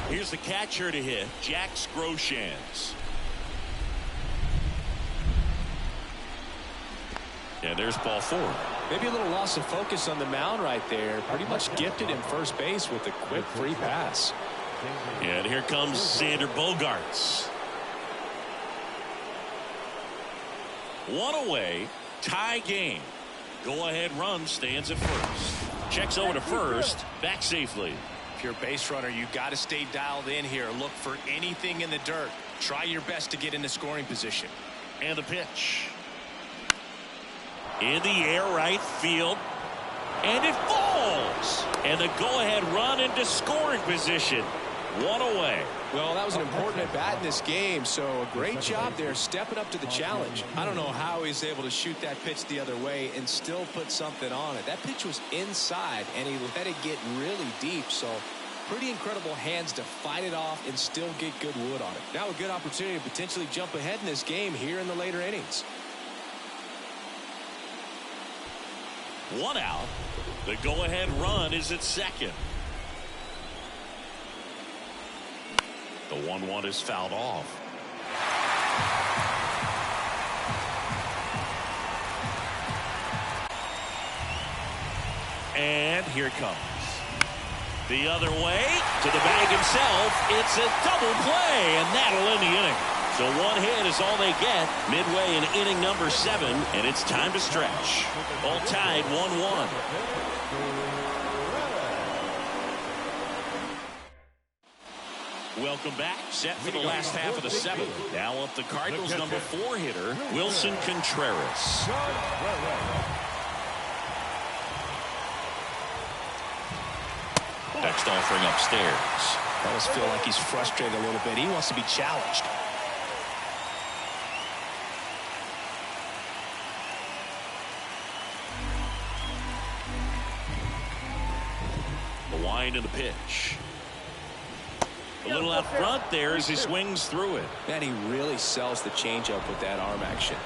Here's the catcher to hit, Jack Groshans. And there's ball 4. Maybe a little loss of focus on the mound right there. Pretty much gifted him first base with a quick free pass. And here comes Xander Bogaerts. One away, tie game. Go ahead run stands at first. Checks over to first, back safely. If you're a base runner, you got to stay dialed in here. Look for anything in the dirt. Try your best to get into scoring position. And the pitch. In the air right field. And it falls. And the go-ahead run into scoring position. One away. Well, that was an important at-bat in this game, so a great job there stepping up to the challenge. I don't know how he's able to shoot that pitch the other way and still put something on it. That pitch was inside, and he let it get really deep, so pretty incredible hands to fight it off and still get good wood on it. Now a good opportunity to potentially jump ahead in this game here in the later innings. One out. The go-ahead run is at second. The 1-1 is fouled off. And here it comes. The other way to the bag himself. It's a double play, and that'll end the inning. So one hit is all they get midway in inning number 7, and it's time to stretch. All tied 1-1. Welcome back. Set for the last half of the 7th. Now up the Cardinals number 4 hitter, Wilson Contreras. Next offering upstairs. I almost feel like he's frustrated a little bit. He wants to be challenged. The wind and the pitch. A little out front there as he swings through it. Man, he really sells the changeup with that arm action.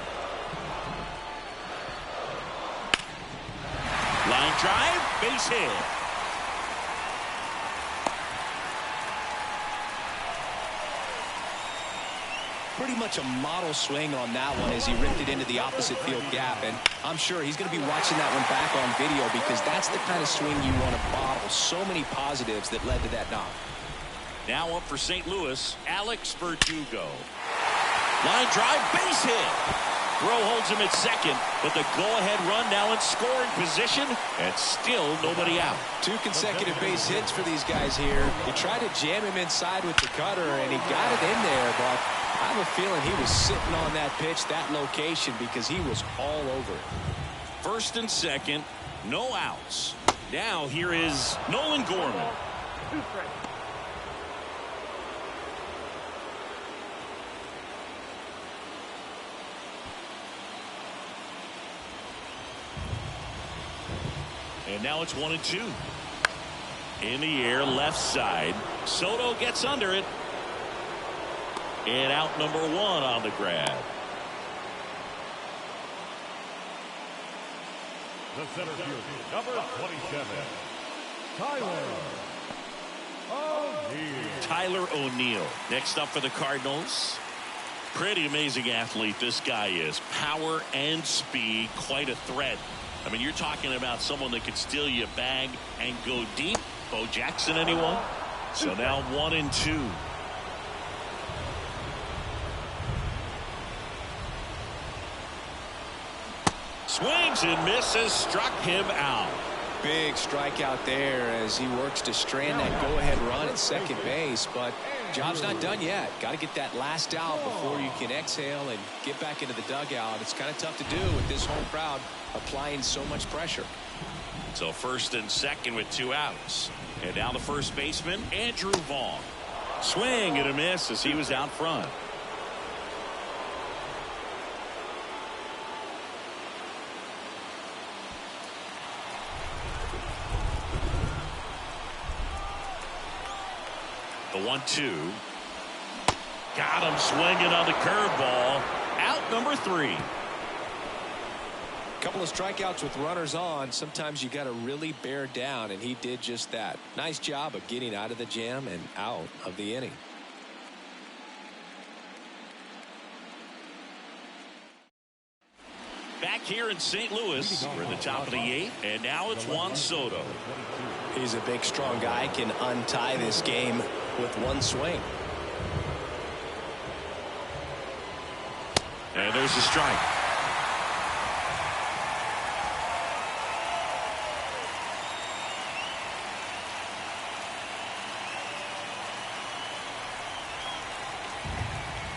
Line drive, base hit. Pretty much a model swing on that one as he ripped it into the opposite field gap, and I'm sure he's going to be watching that one back on video because that's the kind of swing you want to bottle. So many positives that led to that knock. Now up for St. Louis, Alex Verdugo. Line drive, base hit. throw holds him at second, but the go-ahead run now in scoring position, and still nobody out. 2 consecutive base hits for these guys here. He tried to jam him inside with the cutter, and he got it in there, but I have a feeling he was sitting on that pitch, that location, because he was all over it. First and second, no outs. Now here is Nolan Gorman. 2 strikes. And now it's 1-2. In the air, left side. Soto gets under it. And out number 1 on the grab. The center fielder, number 27, Tyler O'Neill. Tyler O'Neill next up for the Cardinals. Pretty amazing athlete this guy is. Power and speed, quite a threat. I mean, you're talking about someone that could steal you a bag and go deep. Bo Jackson, anyone? So now 1-2. Swings and misses, struck him out. Big strikeout there as he works to strand that go-ahead run at second base, but job's not done yet. Got to get that last out before you can exhale and get back into the dugout. It's kind of tough to do with this home crowd applying so much pressure. So first and second with 2 outs. And now the first baseman, Andrew Vaughn. Swing and a miss as he was out front. The 1-2. Got him swinging on the curveball. Out number 3. Couple of strikeouts with runners on. Sometimes you got to really bear down, and he did just that. Nice job of getting out of the jam and out of the inning. Back here in St. Louis, we're at the top of the 8th, and now it's Juan Soto. He's a big, strong guy, can untie this game with one swing. And there's a strike.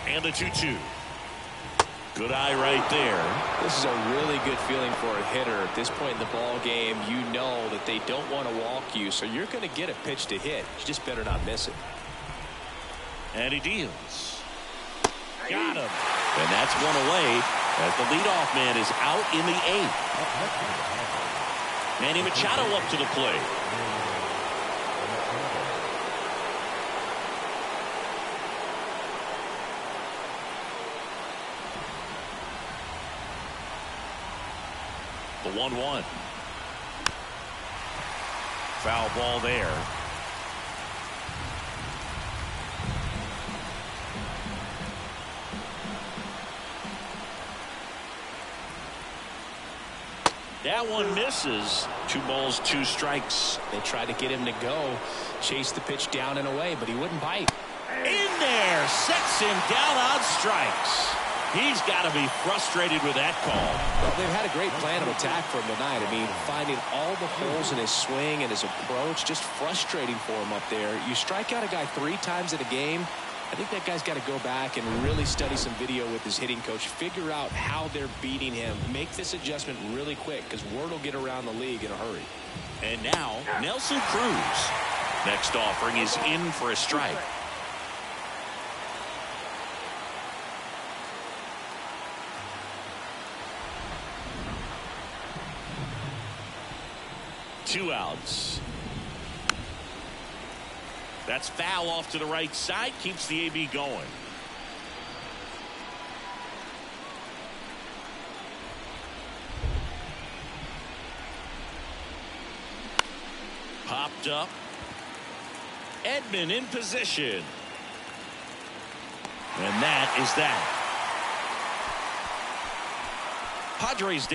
And the 2-2. Good eye right there. This is a really good feeling for a hitter. At this point in the ball game, you know that they don't want to walk you, so you're going to get a pitch to hit. You just better not miss it. And he deals. Got him. And that's one away as the leadoff man is out in the 8th. Manny Machado up to the plate. The 1-1. Foul ball there. That one misses. 2 balls, 2 strikes. They tried to get him to go, chase the pitch down and away, but he wouldn't bite. In there, sets him down on strikes. He's got to be frustrated with that call. Well, they've had a great plan of attack for him tonight. I mean, finding all the holes in his swing and his approach, just frustrating for him up there. You strike out a guy 3 times in a game, I think that guy's got to go back and really study some video with his hitting coach, figure out how they're beating him, make this adjustment really quick, because word will get around the league in a hurry. And now, Nelson Cruz. Next offering is in for a strike. Two outs. That's foul off to the right side. Keeps the AB going. Popped up. Edman in position. And that is that. Padres.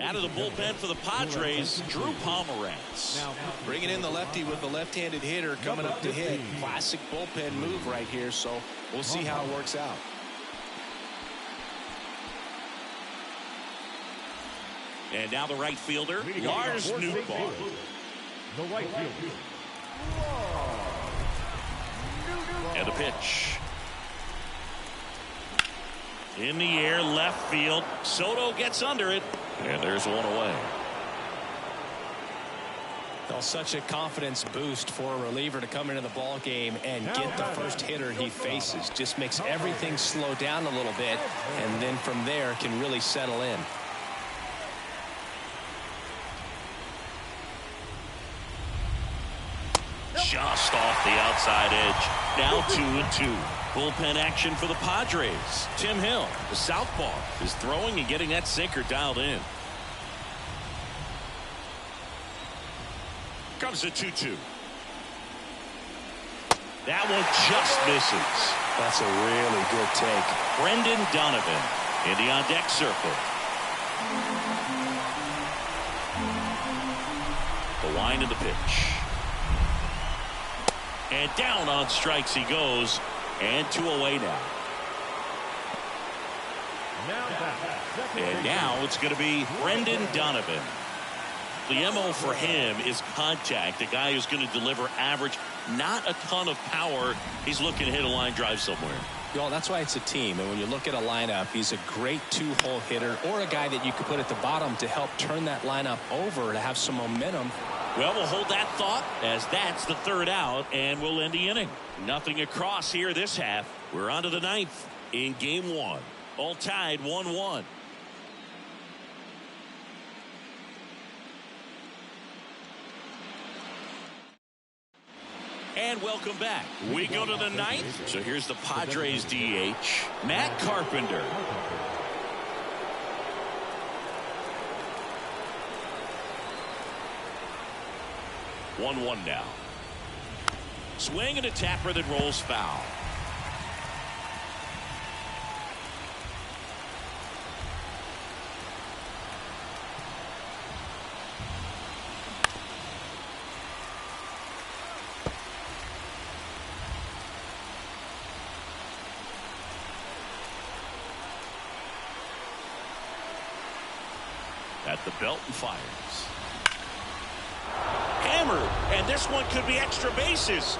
Out of the bullpen for the Padres, Drew Pomeranz. Now bringing in the lefty with the left-handed hitter coming up to hit. Classic bullpen move right here, so we'll see how it works out. And now the right fielder, Lars Nootbaar. The right fielder. And a pitch. In the air, left field. Soto gets under it. And there's one away. Well, such a confidence boost for a reliever to come into the ball game and get the first hitter he faces. Just makes everything slow down a little bit, and then from there can really settle in. Just off the outside edge. Now 2-2. Bullpen action for the Padres. Tim Hill, the southpaw, is throwing and getting that sinker dialed in. Comes the 2-2. That one just misses. That's a really good take. Brendan Donovan in the on-deck circle. The wind of the pitch. And down on strikes he goes. And 2 away now. And now it's going to be Brendan Donovan. The MO for him is contact. The guy who's going to deliver average, not a ton of power. He's looking to hit a line drive somewhere. Well, that's why it's a team. And when you look at a lineup, he's a great 2-hole hitter or a guy that you could put at the bottom to help turn that lineup over to have some momentum. Well, we'll hold that thought as that's the 3rd out, and we'll end the inning. Nothing across here this half. We're on to the 9th in game 1. All tied 1-1. And welcome back. We go to the 9th. So here's the Padres DH, Matt Carpenter. 1-1 now. Swing and a tapper that rolls foul. At the belt and fires. Hammered, and this one could be extra bases.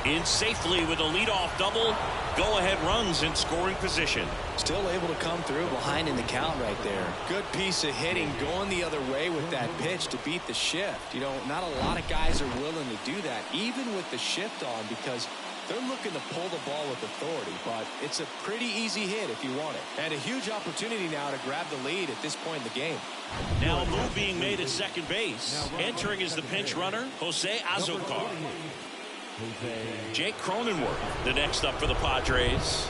In safely with a leadoff double. Go-ahead runs in scoring position. Still able to come through behind in the count right there. Good piece of hitting going the other way with that pitch to beat the shift. You know, not a lot of guys are willing to do that, even with the shift on, because they're looking to pull the ball with authority, but it's a pretty easy hit if you want it. And a huge opportunity now to grab the lead at this point in the game. Now a move being made at second base. Entering is the pinch runner, Jose Azocar. Jake Cronenworth, the next up for the Padres.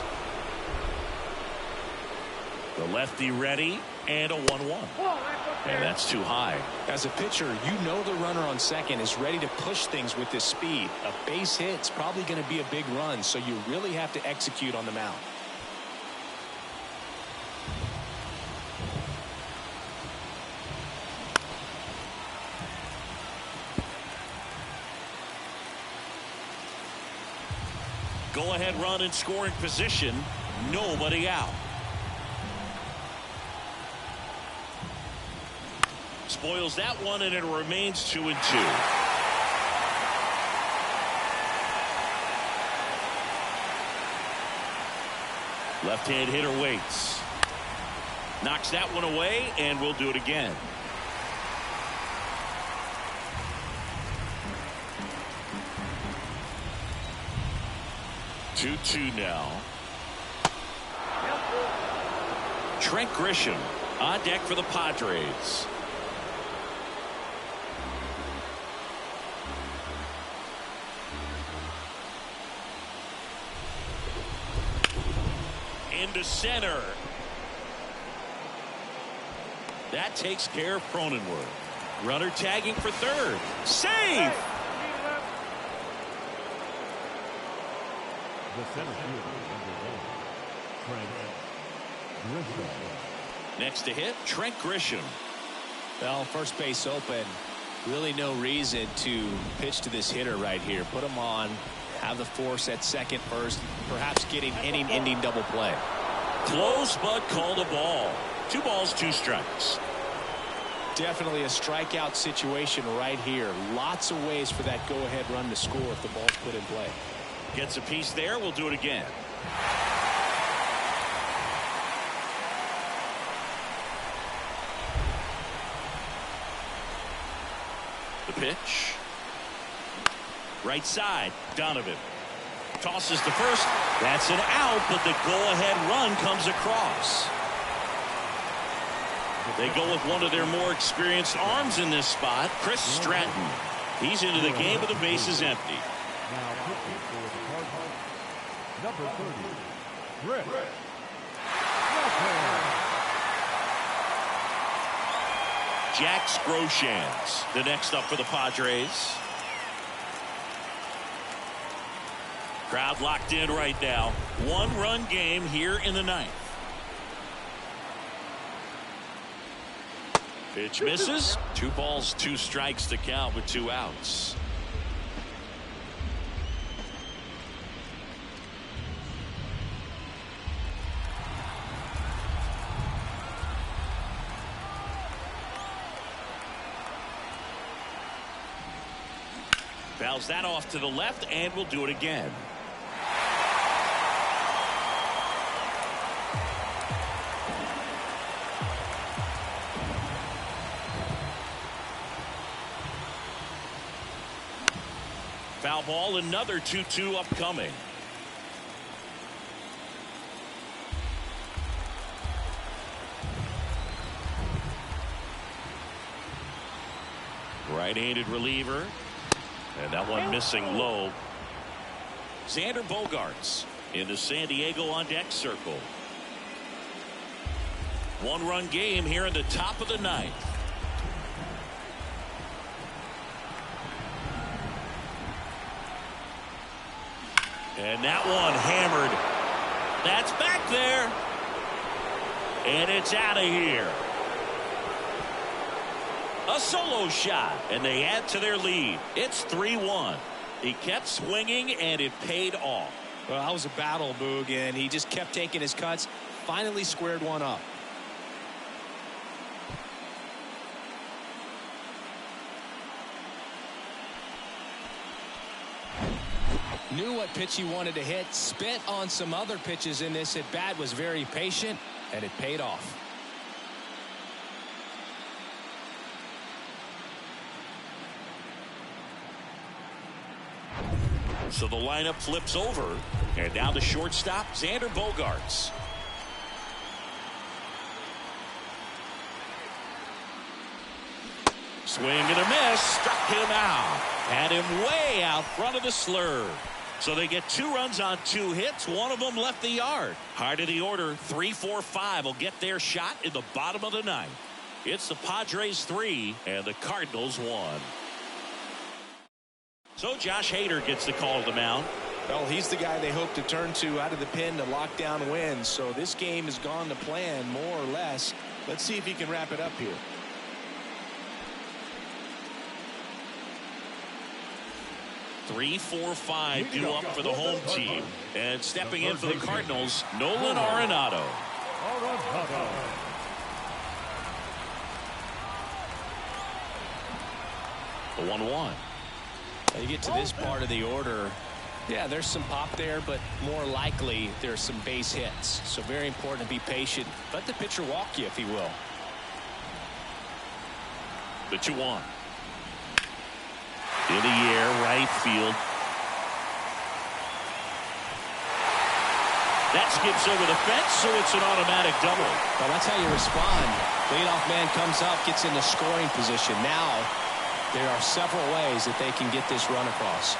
The lefty ready, and a 1-1. And that's too high. As a pitcher, you know the runner on second is ready to push things with this speed. A base hit's probably going to be a big run, so you really have to execute on the mound. Go-ahead run in scoring position. Nobody out. Spoils that one, and it remains 2-2. Left-hand hitter waits. Knocks that one away, and we'll do it again. Two now. Trent Grisham on deck for the Padres. Into center. That takes care of Cronenworth. Runner tagging for third. Save! The center fielder, number 1, Trent Next to hit, Trent Grisham. Well, first base open. Really no reason to pitch to this hitter right here. Put him on, have the force at second, first, perhaps getting inning-ending double play. Close, but called a ball. 2 balls, 2 strikes. Definitely a strikeout situation right here. Lots of ways for that go-ahead run to score if the ball's put in play. Gets a piece there. We'll do it again. The pitch. Right side, Donovan. Tosses to first. That's an out, but the go-ahead run comes across. They go with one of their more experienced arms in this spot, Chris Stratton. He's into the game with the bases empty. Now pitching for the Cardinals, number 30, Chris. Jack Groshans, the next up for the Padres. Crowd locked in right now. 1-run game here in the 9th. Pitch misses. 2 balls, 2 strikes to count with 2 outs. Fouls that off to the left, and we'll do it again. Foul ball, another 2-2 upcoming. Right-handed reliever. And that one missing low. Xander Bogaerts into San Diego on deck circle. 1-run game here in the top of the 9th. And that one hammered. That's back there. And it's out of here. A solo shot, and they add to their lead. It's 3-1. He kept swinging, and it paid off. Well, that was a battle, Boog, and he just kept taking his cuts. Finally squared one up. Knew what pitch he wanted to hit. Spent on some other pitches in this at bat. Was very patient, and it paid off. So the lineup flips over, and now the shortstop, Xander Bogaerts. Swing and a miss, struck him out. Had him way out front of the slur. So they get 2 runs on 2 hits. One of them left the yard. Hard of the order, 3-4-5 will get their shot in the bottom of the 9th. It's the Padres 3 and the Cardinals 1. So Josh Hader gets the call to the mound. Well, he's the guy they hope to turn to out of the pen to lock down wins. So this game has gone to plan more or less. Let's see if he can wrap it up here. Three, 4, 5 due up for the home team. And stepping in for the Cardinals, Nolan Arenado. The 1-1. You get to this part of the order. Yeah, there's some pop there, but more likely there's some base hits. So very important to be patient. Let the pitcher walk you, if he will. The 2-1. In the air, right field. That skips over the fence, so it's an automatic double. Well, that's how you respond. Leadoff man comes up, gets in the scoring position. Now, there are several ways that they can get this run across.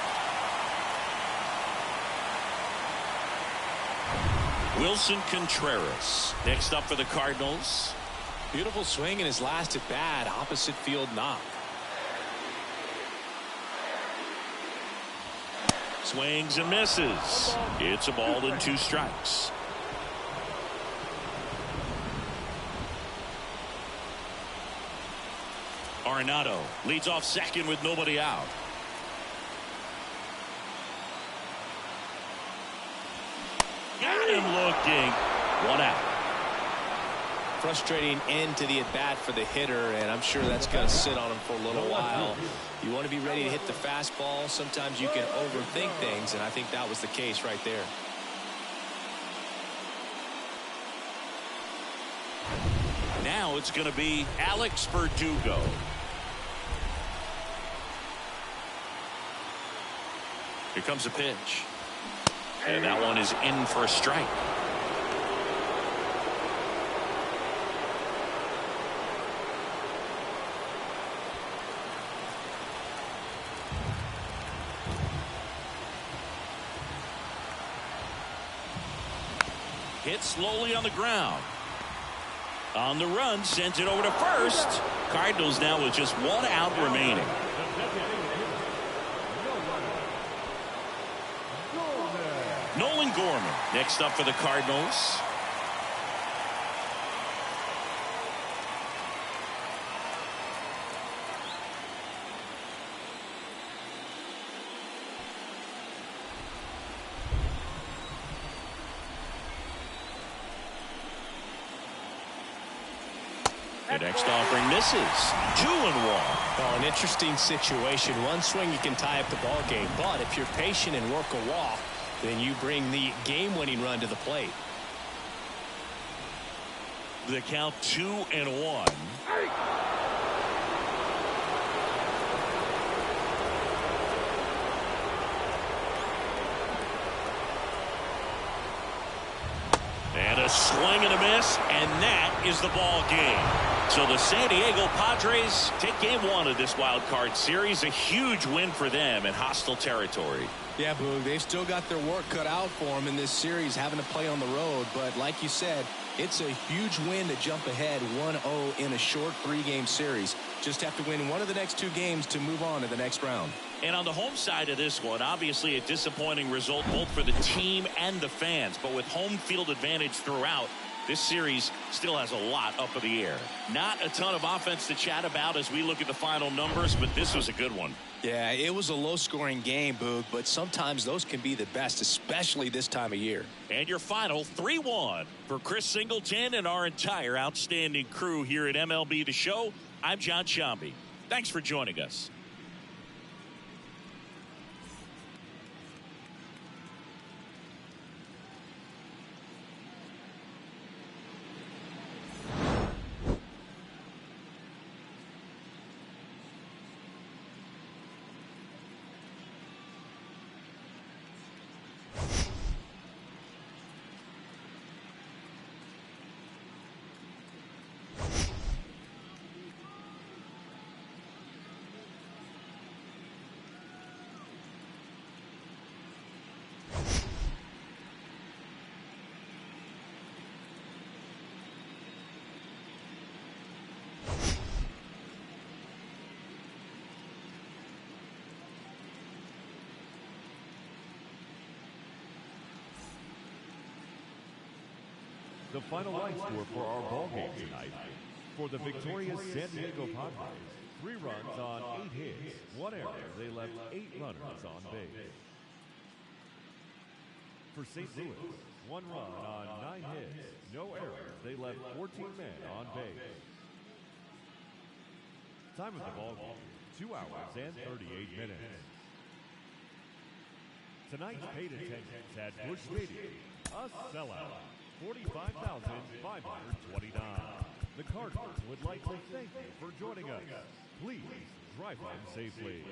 Wilson Contreras next up for the Cardinals. Beautiful swing in his last at bat. Opposite field knock. Swings and misses. It's a ball and 2 strikes. Arenado leads off second with nobody out. Got him looking. One out. Frustrating end to the at-bat for the hitter, and I'm sure that's going to sit on him for a little while. You want to be ready to hit the fastball. Sometimes you can overthink things, and I think that was the case right there. Now it's going to be Alex Verdugo. Here comes a pitch. And that one is in for a strike. Hit slowly on the ground. On the run, sends it over to first. Cardinals now with just one out remaining. Nolan Gorman next up for the Cardinals. The next offering misses. 2-1. Well, an interesting situation. One swing you can tie up the ball game, but if you're patient and work a walk, then you bring the game-winning run to the plate. The count 2-1. And a swing and a miss, and that is the ball game. So the San Diego Padres take game one of this wild card series. A huge win for them in hostile territory. Yeah, Boog, they've still got their work cut out for them in this series, having to play on the road. But like you said, it's a huge win to jump ahead 1-0 in a short 3-game series. Just have to win one of the next 2 games to move on to the next round. And on the home side of this one, obviously a disappointing result both for the team and the fans. But with home field advantage throughout, this series still has a lot up in the air. Not a ton of offense to chat about as we look at the final numbers, but this was a good one. Yeah, it was a low-scoring game, Boog, but sometimes those can be the best, especially this time of year. And your final 3-1 for Chris Singleton and our entire outstanding crew here at MLB The Show. I'm John Shambi. Thanks for joining us. The final line score for our ball game tonight. For the victorious San Diego Padres, 3 runs on 8 hits, 1 error. They left 8 runners on base. For St. Louis, 1 run on 9 hits, no errors. They left 14 men on base. Time of the ball game, 2 hours and 38 minutes. Tonight's paid attendance at Busch Stadium, a sellout. 45,529. The Cardinals would like to thank you for joining us. Please drive home safely.